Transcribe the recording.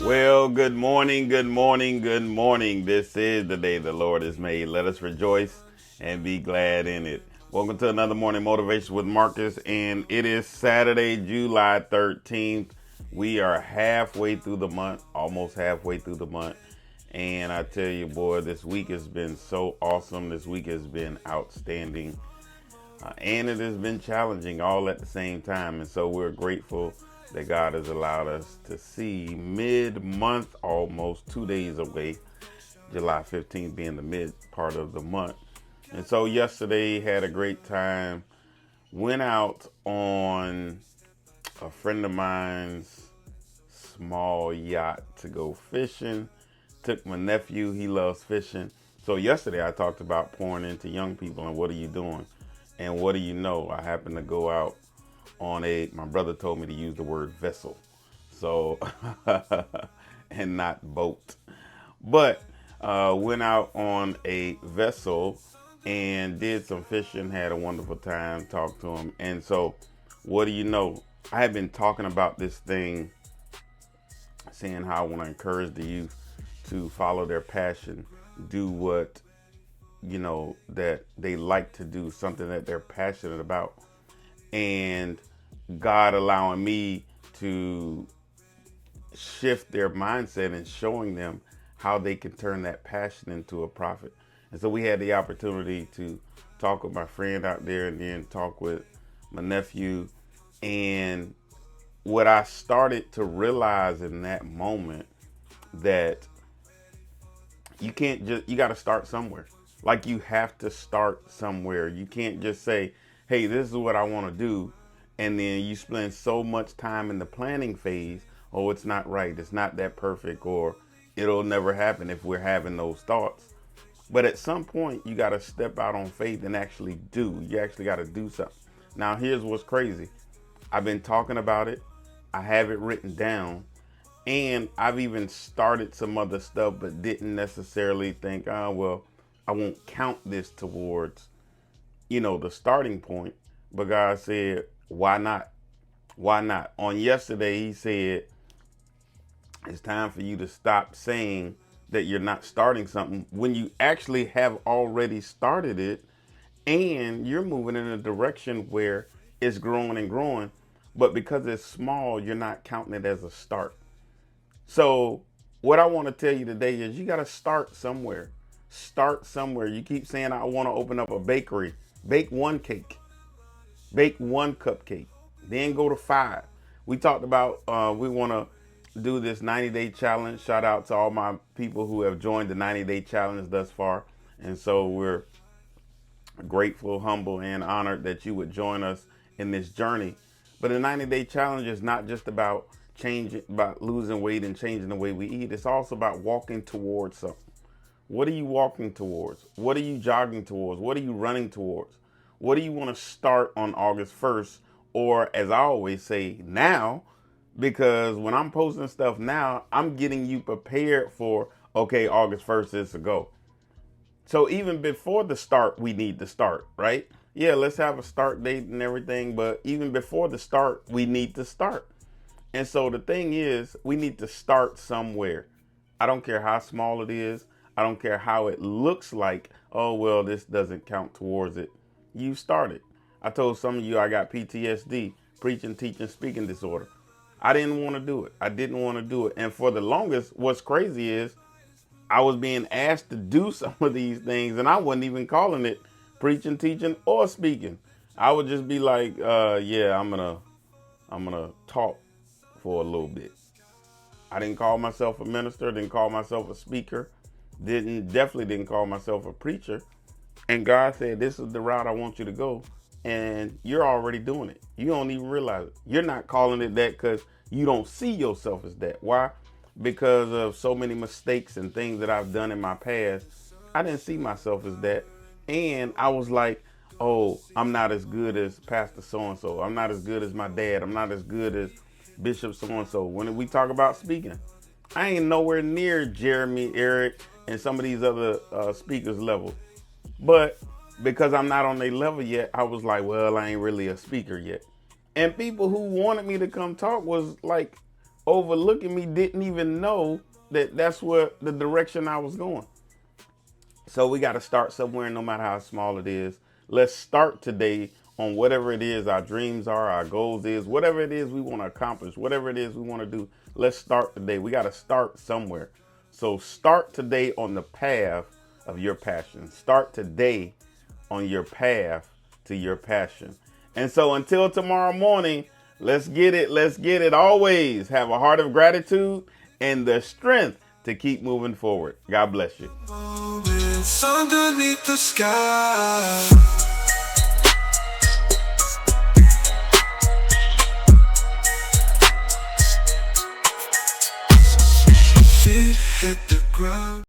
Well, good morning, good morning, good morning. This is the day the Lord has made. Let us rejoice and be glad in it. Welcome to another morning motivation with Marcus, and it is Saturday, July 13th. We are halfway through the month, almost halfway through the month. And I tell you, boy, this week has been so awesome. This week has been outstanding. And it has been challenging all at the same time. And so we're grateful that God has allowed us to see mid-month, almost 2 days away, July 15th being the mid part of the month. And so yesterday had a great time. Went out on a friend of mine's small yacht to go fishing. Took my nephew, he loves fishing. So yesterday I talked about pouring into young people and what are you doing? And what do you know? I happened to go out on my brother told me to use the word vessel. So, and not boat. But went out on a vessel and did some fishing, had a wonderful time, talked to him. And so, what do you know? I have been talking about this thing, saying how I want to encourage the youth to follow their passion, do what that they like to do, something that they're passionate about, and God allowing me to shift their mindset and showing them how they can turn that passion into a profit. And so we had the opportunity to talk with my friend out there and then talk with my nephew. And what I started to realize in that moment, that you got to start somewhere. Like, you have to start somewhere. You can't just say, hey, this is what I want to do. And then you spend so much time in the planning phase. Oh, it's not right. It's not that perfect, or it'll never happen if we're having those thoughts. But at some point, you got to step out on faith and actually do. You actually got to do something. Now, here's what's crazy. I've been talking about it. I have it written down. And I've even started some other stuff, but didn't necessarily think, oh, well, I won't count this towards, the starting point. But God said, why not? Why not? On yesterday, he said, it's time for you to stop saying that you're not starting something when you actually have already started it, and you're moving in a direction where it's growing and growing. But because it's small, you're not counting it as a start. So what I want to tell you today is you got to start somewhere. Start somewhere. You keep saying, I want to open up a bakery. Bake one cake. Bake one cupcake. Then go to 5. We talked about we want to do this 90-day challenge. Shout out to all my people who have joined the 90-day challenge thus far. And so we're grateful, humble, and honored that you would join us in this journey. But the 90-day challenge is not just about about losing weight and changing the way we eat. It's also about walking towards something. What are you walking towards? What are you jogging towards? What are you running towards? What do you want to start on August 1st? Or, as I always say, now, because when I'm posting stuff now, I'm getting you prepared for, okay, August 1st is to go. So even before the start, we need to start, right? Yeah, let's have a start date and everything. But even before the start, we need to start. And so the thing is, we need to start somewhere. I don't care how small it is. I don't care how it looks like, oh, well, this doesn't count towards it. You started. I told some of you I got PTSD, preaching, teaching, speaking disorder. I didn't want to do it. I didn't want to do it. And for the longest, what's crazy is I was being asked to do some of these things, and I wasn't even calling it preaching, teaching, or speaking. I would just be like, yeah, I'm gonna talk for a little bit. I didn't call myself a minister, didn't call myself a speaker, definitely didn't call myself a preacher. And God said, this is the route I want you to go. And you're already doing it. You don't even realize it. You're not calling it that because you don't see yourself as that. Why? Because of so many mistakes and things that I've done in my past. I didn't see myself as that. And I was like, oh, I'm not as good as Pastor so-and-so. I'm not as good as my dad. I'm not as good as Bishop so-and-so. When we talk about speaking, I ain't nowhere near Jeremy, Eric, and some of these other speakers level. But because I'm not on their level yet, I was like, well, I ain't really a speaker yet. And people who wanted me to come talk was like overlooking me, didn't even know that that's what the direction I was going. So we got to start somewhere, no matter how small it is. Let's start today on whatever it is our dreams are, our goals is, whatever it is we want to accomplish, whatever it is we want to do. Let's start today. We got to start somewhere. So start today on the path of your passion. Start today on your path to your passion. And so until tomorrow morning, let's get it. Let's get it. Always have a heart of gratitude and the strength to keep moving forward. God bless you. Underneath the sky, hit the ground.